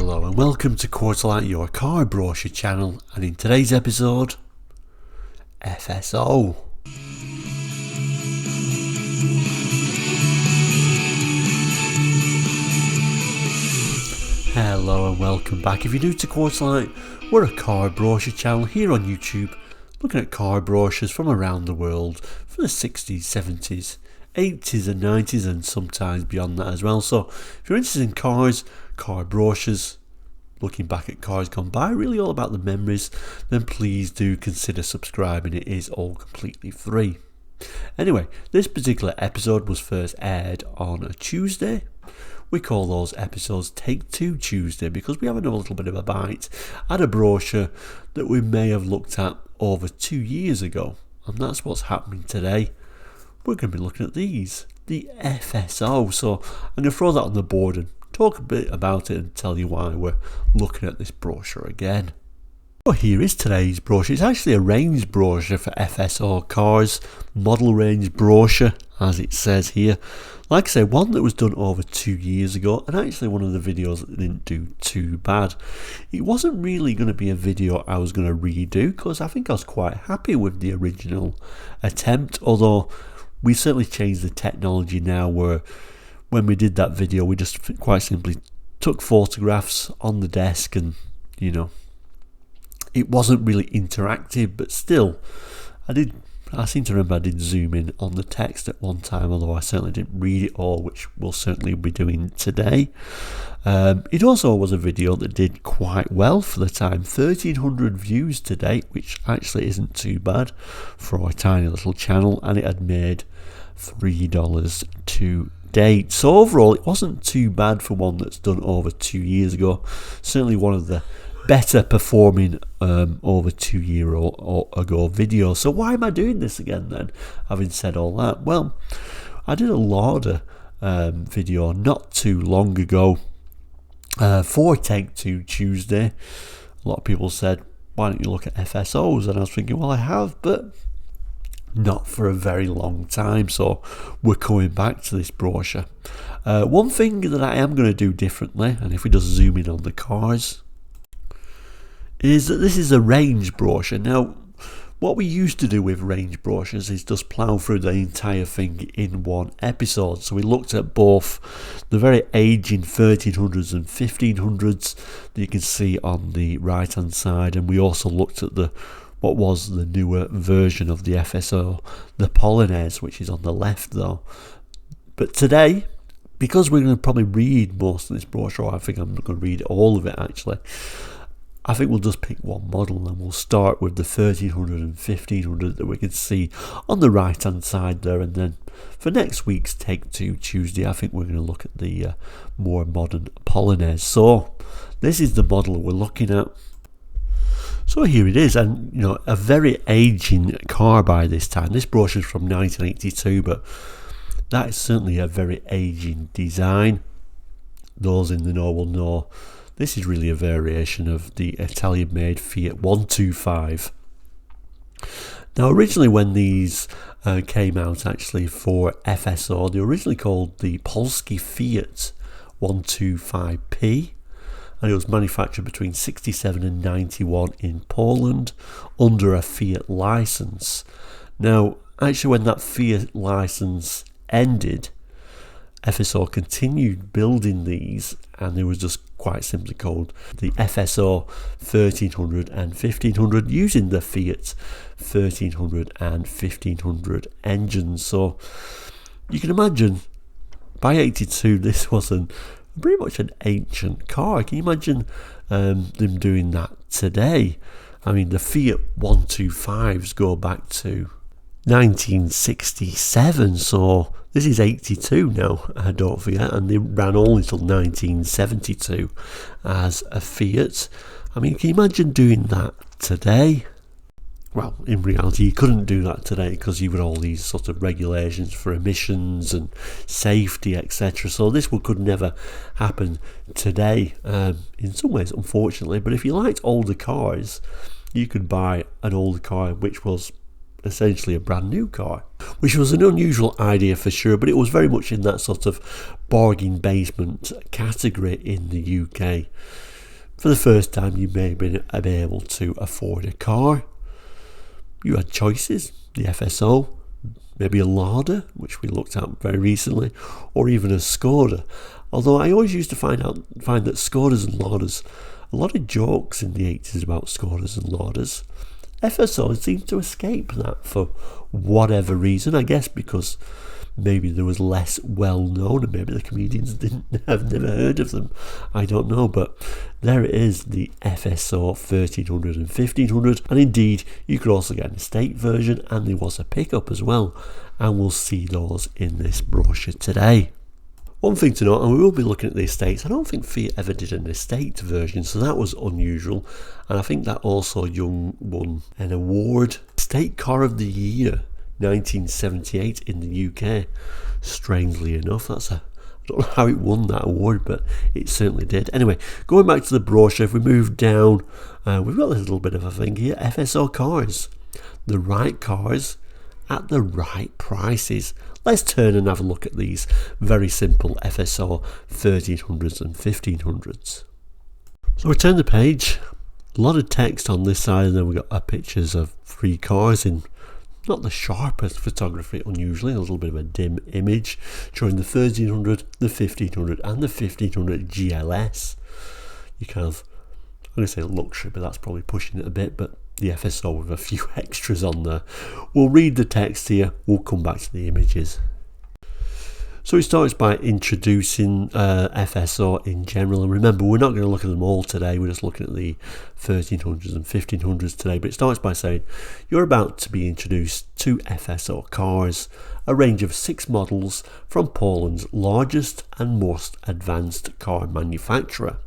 Hello and welcome to Quarterlight, your car brochure channel, and in today's episode, FSO. Hello and welcome back. If you're new to Quarterlight, we're a car brochure channel here on YouTube, looking at car brochures from around the world for the 60s, 70s, 80s and 90s and sometimes beyond that as well. So if you're interested in cars, car brochures, looking back at cars gone by, really all about the memories, then please do consider subscribing. It is all completely free. Anyway, this particular episode was first aired on a Tuesday. We call those episodes Take Two Tuesday because we have a little bit of a bite at a brochure that we may have looked at over 2 years ago, and that's what's happening today. We're going to be looking at these, the FSO. So I'm going to throw that on the board and talk a bit about it and tell you why we're looking at this brochure again. Well, here is today's brochure. It's actually a range brochure for FSO cars, model range brochure as it says here. Like I say, one that was done over 2 years ago, and actually one of the videos that didn't do too bad. It wasn't really going to be a video I was going to redo because I think I was quite happy with the original attempt, although we certainly changed the technology now where when we did that video we just quite simply took photographs on the desk and, you know, it wasn't really interactive, but still I seem to remember I did zoom in on the text at one time, although I certainly didn't read it all, which we'll certainly be doing today. It also was a video that did quite well for the time, 1,300 views to date, which actually isn't too bad for a tiny little channel, and it had made $3 to date. So overall it wasn't too bad for one that's done over 2 years ago. Certainly one of the better performing over 2 years ago videos. So why am I doing this again then, having said all that? Well, I did a Lauda video not too long ago for Take Two Tuesday. A lot of people said, why don't you look at FSOs? And I was thinking, well, I have, but not for a very long time, so we're coming back to this brochure. One thing that I am going to do differently, and if we just zoom in on the cars, is that this is a range brochure. Now, what we used to do with range brochures is just plough through the entire thing in one episode. So we looked at both the very aging 1300s and 1500s that you can see on the right hand side, and we also looked at what was the newer version of the FSO, the Polonaise, which is on the left though. But today, because we're going to probably read most of this brochure, I think I'm not going to read all of it actually, I think we'll just pick one model and we'll start with the 1300 and 1500 that we can see on the right hand side there, and then for next week's Take Two Tuesday I think we're going to look at the more modern Polonaise. So this is the model we're looking at. So here it is, and you know, a very aging car by this time. This brochure is from 1982, but that is certainly a very aging design. Those in the know will know this is really a variation of the Italian-made Fiat 125. Now, originally when these came out actually for FSO, they were originally called the Polski Fiat 125P. And it was manufactured between 67 and 91 in Poland under a Fiat license. Now, actually when that Fiat license ended, FSO continued building these, and they was just quite simply called the FSO 1300 and 1500 using the Fiat 1300 and 1500 engines. So you can imagine by 82 this wasn't pretty much an ancient car. Can you imagine them doing that today? I mean, the Fiat 125s go back to 1967, so this is 82 now, don't forget, and they ran only until 1972 as a Fiat. I mean, can you imagine doing that today? Well, in reality, you couldn't do that today because you've got all these sort of regulations for emissions and safety, etc. So this could never happen today, in some ways, unfortunately. But if you liked older cars, you could buy an older car which was essentially a brand new car, which was an unusual idea for sure, but it was very much in that sort of bargain basement category in the UK. For the first time you may be able to afford a car. You had choices, the FSO, maybe a Lada, which we looked at very recently, or even a Skoda. Although I always used to find that Skodas and Ladas, a lot of jokes in the 80s about Skodas and Ladas. FSO seemed to escape that for whatever reason, I guess because maybe there was less well known and maybe the comedians have never heard of them. I don't know, but there it is, the FSO 1300 and 1500, and indeed you could also get an estate version, and there was a pickup as well, and we'll see those in this brochure today. One thing to note, and we will be looking at the estates, I don't think Fiat ever did an estate version, so that was unusual, and I think that also won an award, Estate Car of the Year 1978 in the UK. Strangely enough, I don't know how it won that award, but it certainly did. Anyway, going back to the brochure, if we move down, we've got a little bit of a thing here, FSO cars. The right cars at the right prices. Let's turn and have a look at these very simple FSO 1300s and 1500s. So we turn the page, a lot of text on this side, and then we've got pictures of 3 cars in not the sharpest photography unusually, a little bit of a dim image showing the 1300, the 1500 and the 1500 GLS. You kind of, I'm going to say luxury, but that's probably pushing it a bit, but the FSO with a few extras on there. We'll read the text here, we'll come back to the images. So it starts by introducing FSO in general, and remember we're not going to look at them all today, we're just looking at the 1300s and 1500s today, but it starts by saying you're about to be introduced to FSO cars, a range of 6 models from Poland's largest and most advanced car manufacturer.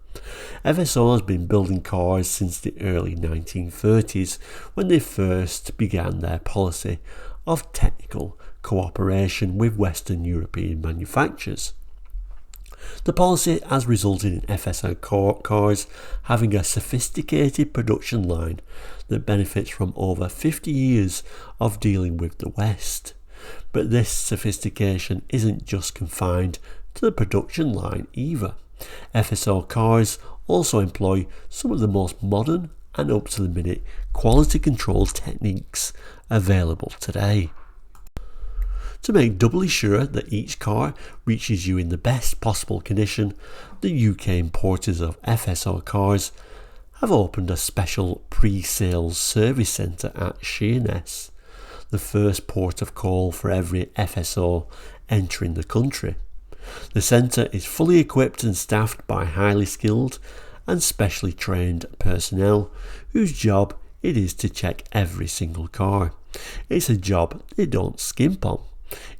FSO has been building cars since the early 1930s, when they first began their policy of technical cooperation with Western European manufacturers. The policy has resulted in FSO cars having a sophisticated production line that benefits from over 50 years of dealing with the West. But this sophistication isn't just confined to the production line either. FSO cars also employ some of the most modern and up-to-the-minute quality control techniques available today. To make doubly sure that each car reaches you in the best possible condition, the UK importers of FSO cars have opened a special pre-sales service centre at Sheerness, the first port of call for every FSO entering the country. The centre is fully equipped and staffed by highly skilled and specially trained personnel whose job it is to check every single car. It's a job they don't skimp on.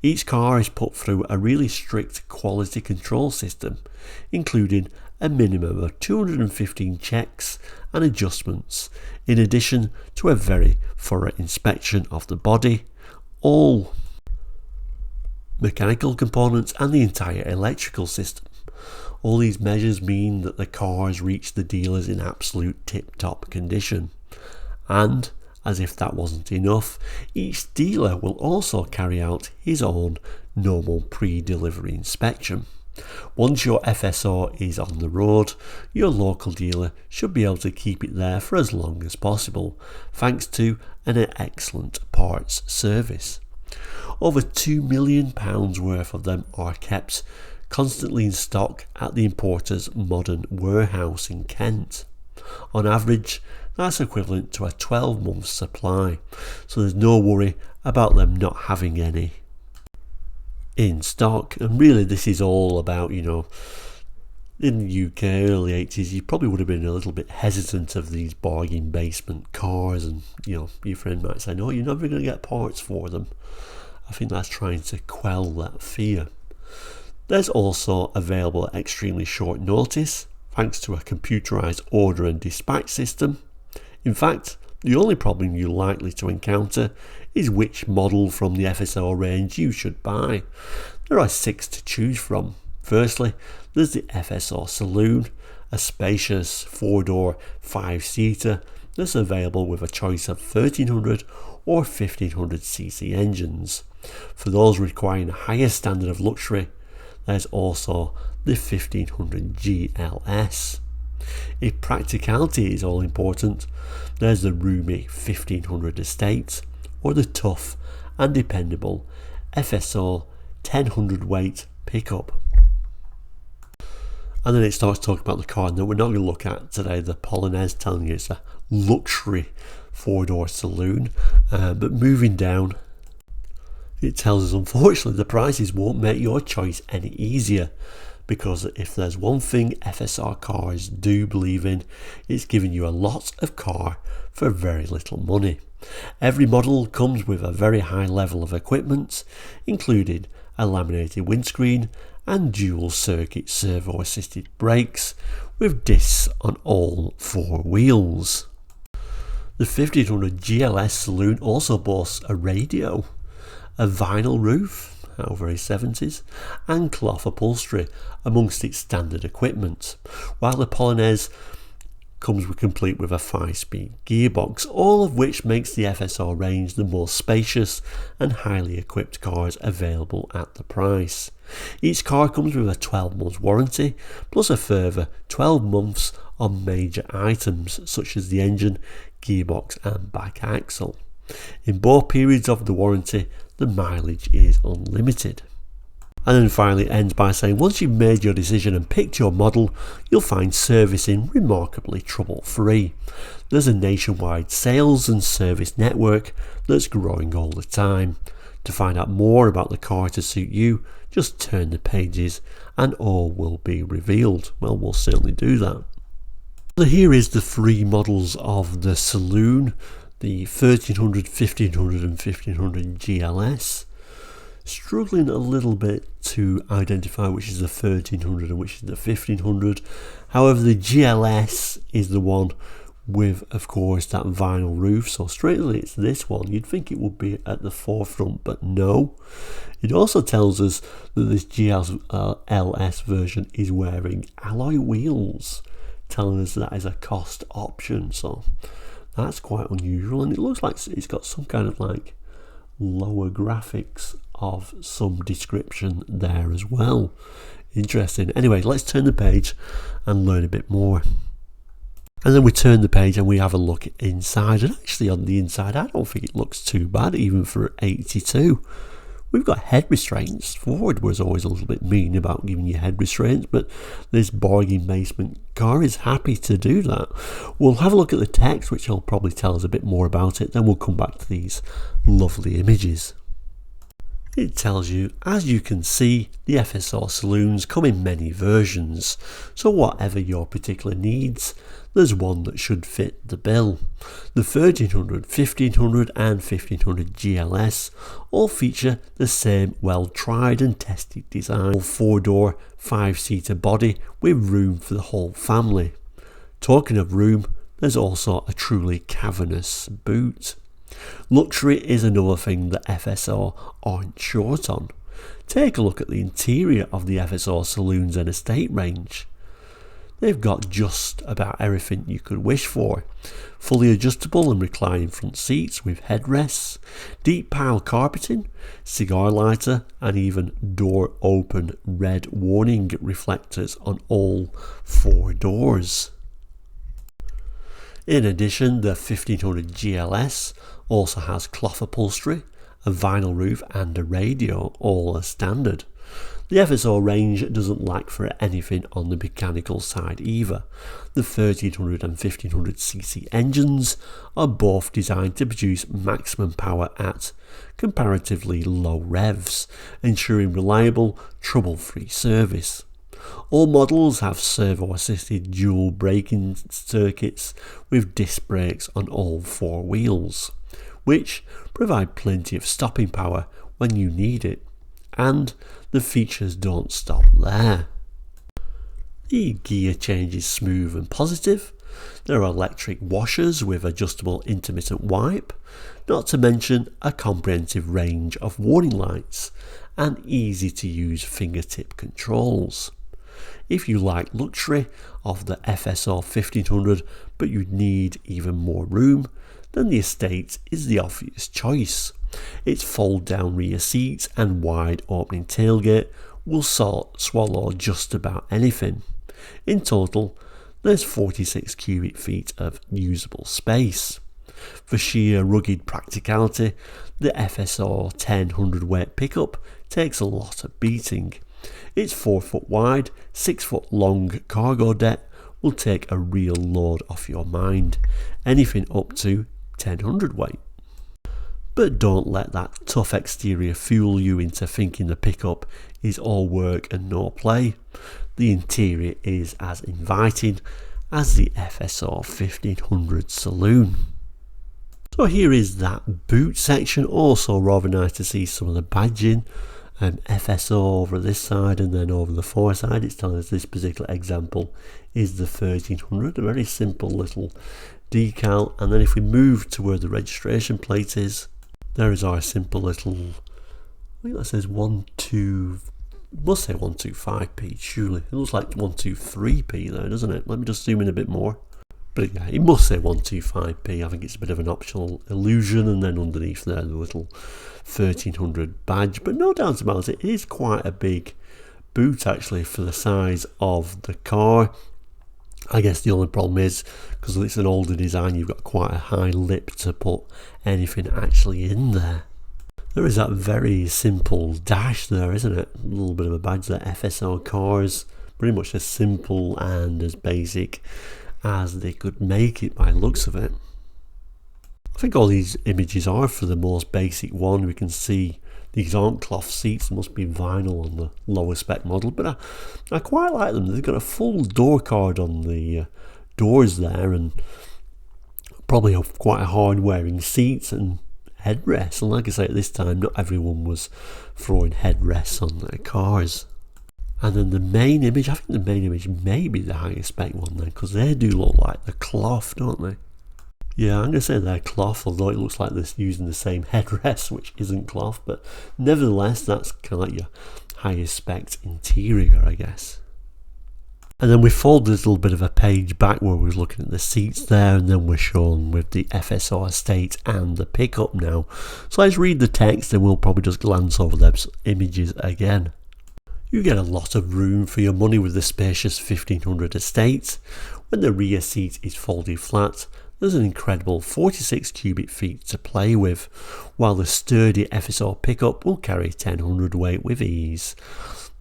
Each car is put through a really strict quality control system, including a minimum of 215 checks and adjustments, in addition to a very thorough inspection of the body, all mechanical components and the entire electrical system. All these measures mean that the cars reach the dealers in absolute tip-top condition. And, as if that wasn't enough, each dealer will also carry out his own normal pre-delivery inspection. Once your FSO is on the road, your local dealer should be able to keep it there for as long as possible, thanks to an excellent parts service. Over £2 million worth of them are kept constantly in stock at the importer's modern warehouse in Kent. On average, that's equivalent to a 12-month supply, so there's no worry about them not having any in stock. And really this is all about, in the UK early 80s you probably would have been a little bit hesitant of these bargain basement cars, and your friend might say, no, you're never going to get parts for them. I think that's trying to quell that fear. There's also available at extremely short notice, thanks to a computerized order and dispatch system. In fact, the only problem you're likely to encounter is which model from the FSO range you should buy. There are 6 to choose from. Firstly, there's the FSO Saloon, a spacious 4-door 5-seater that's available with a choice of 1300 or 1500cc engines. For those requiring a higher standard of luxury, there's also the 1500 GLS. If practicality is all important, there's the roomy 1500 Estate or the tough and dependable FSO 1000 weight pickup. And then it starts talking about the car that we're not going to look at today, the Polonaise, telling you it's a luxury four-door saloon. But moving down, it tells us unfortunately the prices won't make your choice any easier, because if there's one thing FSR cars do believe in, it's giving you a lot of car for very little money. Every model comes with a very high level of equipment, including a laminated windscreen and dual circuit servo assisted brakes with discs on all four wheels. The 1500 GLS saloon also boasts a radio, a vinyl roof, how very 70s, and cloth upholstery amongst its standard equipment, while the Polonaise comes complete with a 5-speed gearbox, all of which makes the FSR range the most spacious and highly equipped cars available at the price. Each car comes with a 12-month warranty, plus a further 12 months on major items such as the engine, gearbox and back axle. In both periods of the warranty, the mileage is unlimited. And then finally it ends by saying once you've made your decision and picked your model, you'll find servicing remarkably trouble-free. There's a nationwide sales and service network that's growing all the time. To find out more about the car to suit you, just turn the pages and all will be revealed. Well, we'll certainly do that. So here is the three models of the saloon, the 1300, 1500 and 1500 GLS. Struggling a little bit to identify which is the 1300 and which is the 1500. However, the GLS is the one with, of course, that vinyl roof, so straightly it's this one. You'd think it would be at the forefront, but no. It also tells us that this GLS version is wearing alloy wheels, telling us that is a cost option, so that's quite unusual. And it looks like it's got some kind of like lower graphics of some description there as well. Interesting. Anyway, let's turn the page and learn a bit more. And then we turn the page and we have a look inside, and actually on the inside I don't think it looks too bad even for 82. We've got head restraints. Ford was always a little bit mean about giving you head restraints, but this bargain basement car is happy to do that. We'll have a look at the text, which will probably tell us a bit more about it, then we'll come back to these lovely images. It tells you, as you can see, the FSR saloons come in many versions, so whatever your particular needs, there's one that should fit the bill. The 1300, 1500 and 1500 GLS all feature the same well-tried and tested design. 4-door, 5-seater body with room for the whole family. Talking of room, there's also a truly cavernous boot. Luxury is another thing that FSR aren't short on. Take a look at the interior of the FSR saloons and estate range. They've got just about everything you could wish for. Fully adjustable and reclining front seats with headrests, deep pile carpeting, cigar lighter and even door open red warning reflectors on all 4 doors. In addition, the 1500 GLS also has cloth upholstery, a vinyl roof and a radio, all as standard. The FSO range doesn't lack for anything on the mechanical side either. The 1300 and 1500cc engines are both designed to produce maximum power at comparatively low revs, ensuring reliable, trouble-free service. All models have servo-assisted dual braking circuits with disc brakes on all 4 wheels, which provide plenty of stopping power when you need it. And the features don't stop there. The gear change is smooth and positive. There are electric washers with adjustable intermittent wipe, not to mention a comprehensive range of warning lights and easy to use fingertip controls. If you like luxury of the FSR 1500 but you need even more room, then the Estate is the obvious choice. Its fold down rear seats and wide opening tailgate will swallow just about anything. In total, There's 46 cubic feet of usable space. For sheer rugged practicality, the FSO 1000 weight pickup takes a lot of beating. Its 4 foot wide, 6 foot long cargo deck will take a real load off your mind, anything up to 1000 weight. But don't let that tough exterior fool you into thinking the pickup is all work and no play. The interior is as inviting as the FSO 1500 saloon. So here is that boot section. Also rather nice to see some of the badging. FSO over this side, and then over the far side it's telling us this particular example is the 1300, a very simple little decal. And then if we move to where the registration plate is, there is our simple little, I think that says 125p, surely. It looks like 123p there, doesn't it? Let me just zoom in a bit more. But yeah, it must say 125p. I think it's a bit of an optional illusion. And then underneath there, the little 1300 badge. But no doubt about it, it is quite a big boot actually for the size of the car. I guess the only problem is, because it's an older design, you've got quite a high lip to put anything actually in there. There is that very simple dash there, isn't it? A little bit of a badge there. FSO cars, pretty much as simple and as basic as they could make it by the looks of it. I think all these images are for the most basic one. We can see these aren't cloth seats, there must be vinyl on the lower spec model, but I quite like them. They've got a full door card on the doors there, and probably quite a hard wearing seats and headrests. And like I say, at this time not everyone was throwing headrests on their cars. And then the main image, I think the main image may be the highest spec one then, because they do look like the cloth, don't they? Yeah, I'm going to say they're cloth, although it looks like they're using the same headrest, which isn't cloth. But nevertheless, that's kind of like your highest spec interior, I guess. And then we fold this little bit of a page back where we're looking at the seats there, and then we're shown with the FSO estate and the pickup now. So let's read the text and we'll probably just glance over those images again. You get a lot of room for your money with the spacious 1500 estate. When the rear seat is folded flat, there's an incredible 46 cubic feet to play with, while the sturdy FSO pickup will carry 1000 weight with ease.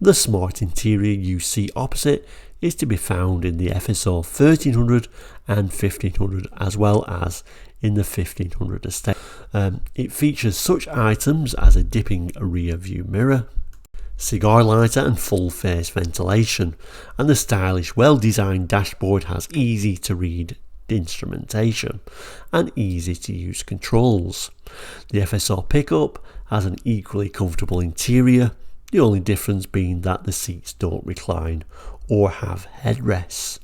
The smart interior you see opposite is to be found in the FSO 1300 and 1500, as well as in the 1500 estate. It features such items as a dipping rear view mirror, cigar lighter and full face ventilation, and the stylish well-designed dashboard has easy to read instrumentation and easy to use controls. The FSO pickup has an equally comfortable interior, the only difference being that the seats don't recline or have headrests.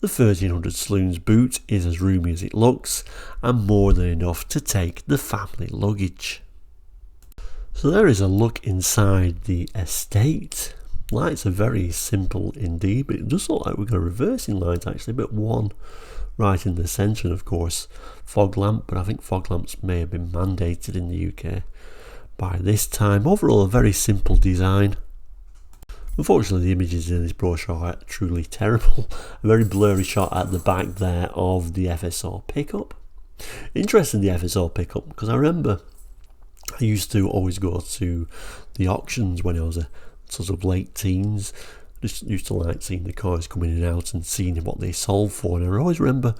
The 1300 Saloon's boot is as roomy as it looks and more than enough to take the family luggage. So there is a look inside the estate. Lights are very simple indeed, but it does look like we've got a reversing light actually, but one right in the centre, and of course fog lamp, but I think fog lamps may have been mandated in the UK by this time. Overall a very simple design. Unfortunately the images in this brochure are truly terrible. A very blurry shot at the back there of the FSO pickup. Interesting, the FSO pickup, because I remember I used to always go to the auctions when I was a sort of late teens. Just used to like seeing the cars coming in and out and seeing what they sold for, and I always remember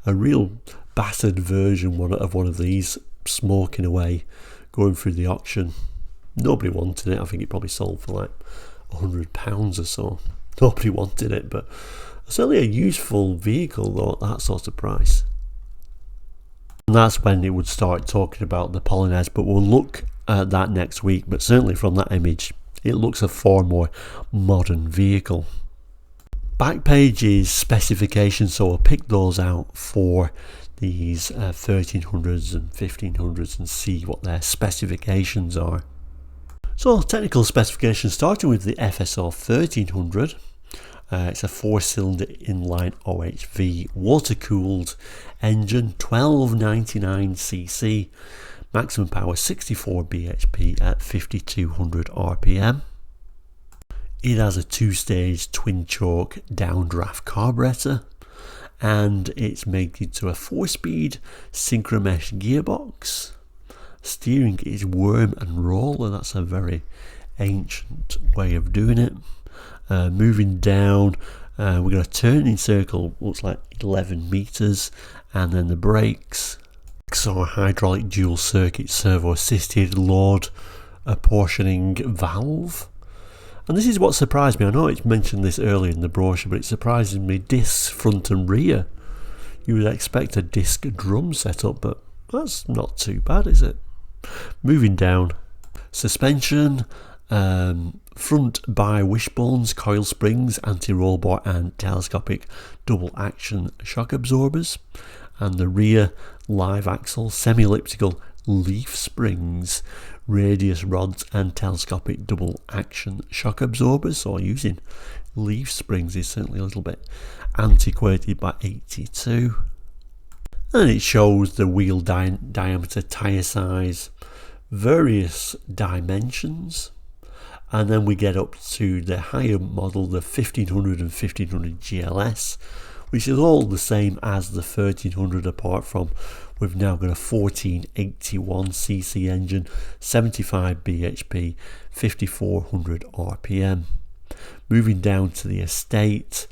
a real battered version of one of these smoking away, going through the auction. Nobody wanted it. I think it probably sold for like £100 or so. Nobody wanted it, but certainly a useful vehicle though at that sort of price. And that's when it would start talking about the Polonaise, but we'll look at that next week. But certainly from that image it looks a far more modern vehicle. Back page is specifications, so I'll pick those out for these 1300s and 1500s and see what their specifications are. So technical specifications, starting with the FSO 1300. It's a 4-cylinder inline OHV water-cooled engine, 1299cc, maximum power 64 bhp at 5200 rpm. It has a 2-stage twin choke downdraft carburetor, and it's mated to a 4-speed synchromesh gearbox. Steering is worm and roller. That's a very ancient way of doing it. Moving down, we've got a turning circle, looks like 11 meters, and then the brakes. So a hydraulic dual circuit servo assisted load apportioning valve. And this is what surprised me. I know it's mentioned this earlier in the brochure, but it surprises me. Discs front and rear. You would expect a disc drum setup, but that's not too bad, is it? Moving down, suspension, front by wishbones, coil springs, anti-roll bar and telescopic double action shock absorbers, and the rear live axle, semi-elliptical leaf springs, radius rods and telescopic double action shock absorbers. So using leaf springs is certainly a little bit antiquated by 82. And it shows the wheel diameter, tyre size, various dimensions, and then we get up to the higher model, the 1500 and 1500 GLS, which is all the same as the 1300, apart from we've now got a 1481cc engine, 75 bhp, 5400 rpm. Moving down to the estate,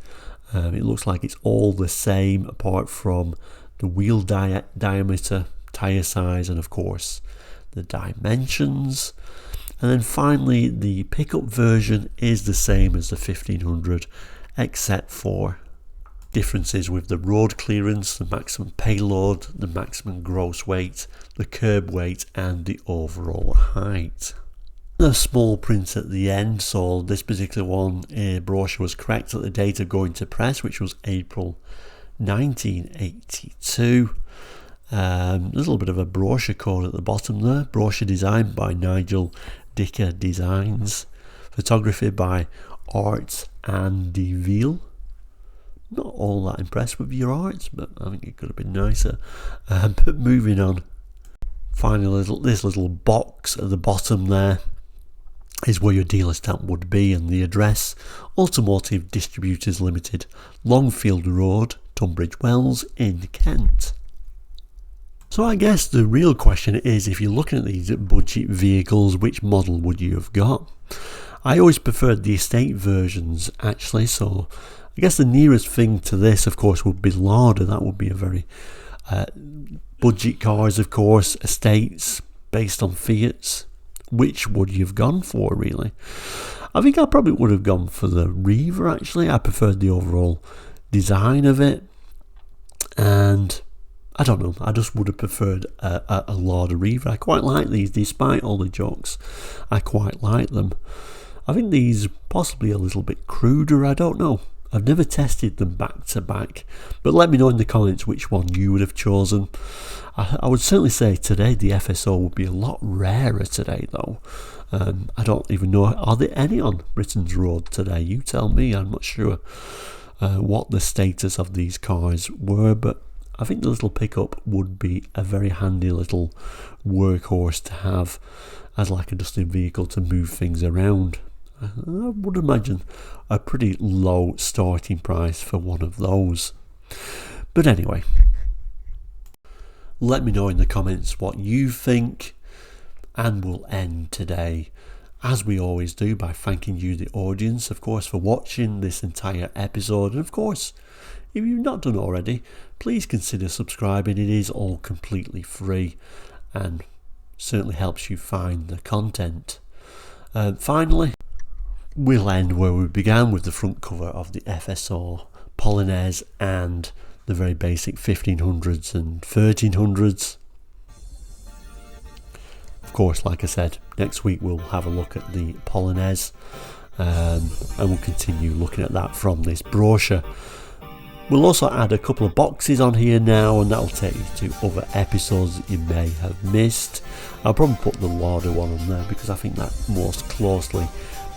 it looks like it's all the same apart from the wheel diameter, tyre size, and of course the dimensions. And then finally the pickup version is the same as the 1500, except for differences with the road clearance, the maximum payload, the maximum gross weight, the curb weight, and the overall height. A small print at the end, so this particular one brochure was correct at the date of going to press, which was April 1982. A little bit of a brochure code at the bottom there. Brochure designed by Nigel Dicker Designs. Photography by Art and DeVille. Not all that impressed with your art, but I think it could have been nicer. But moving on. Finally, this little box at the bottom there is where your dealer stamp would be, and the address: Automotive Distributors Limited, Longfield Road, Tunbridge Wells in Kent. So I guess the real question is, if you're looking at these budget vehicles, which model would you have got? I always preferred the estate versions actually, so I guess the nearest thing to this of course would be Lada. That would be a very budget cars, of course, estates based on Fiats. Which would you have gone for really? I think I probably would have gone for the Riva actually. I preferred the overall design of it, and I don't know, I just would have preferred a Lada Riva. I quite like these, despite all the jokes. I quite like them. I think these possibly a little bit cruder, I don't know. I've never tested them back to back, but let me know in the comments which one you would have chosen. I would certainly say today the FSO would be a lot rarer today though. I don't even know, are there any on Britain's road today? You tell me. I'm not sure what the status of these cars were, but I think the little pickup would be a very handy little workhorse to have as like a dusting vehicle to move things around. I would imagine a pretty low starting price for one of those. But anyway, let me know in the comments what you think, and we'll end today, as we always do, by thanking you, the audience, of course, for watching this entire episode. And of course, if you've not done already, please consider subscribing. It is all completely free and certainly helps you find the content. Finally, we'll end where we began, with the front cover of the FSO Polonaise and the very basic 1500s and 1300s. Of course, like I said, next week we'll have a look at the Polonaise, and we'll continue looking at that from this brochure. We'll also add a couple of boxes on here now, and that'll take you to other episodes that you may have missed. I'll probably put the Lada one on there because I think that most closely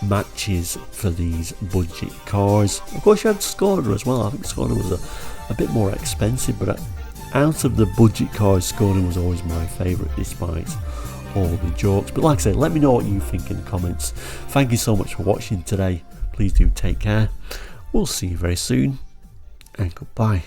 matches for these budget cars. Of course, you had Skoda as well. I think Skoda was a bit more expensive, but out of the budget cars, Skoda was always my favourite, despite all the jokes. But like I say, let me know what you think in the comments. Thank you so much for watching today. please do take care. We'll see you very soon, and goodbye.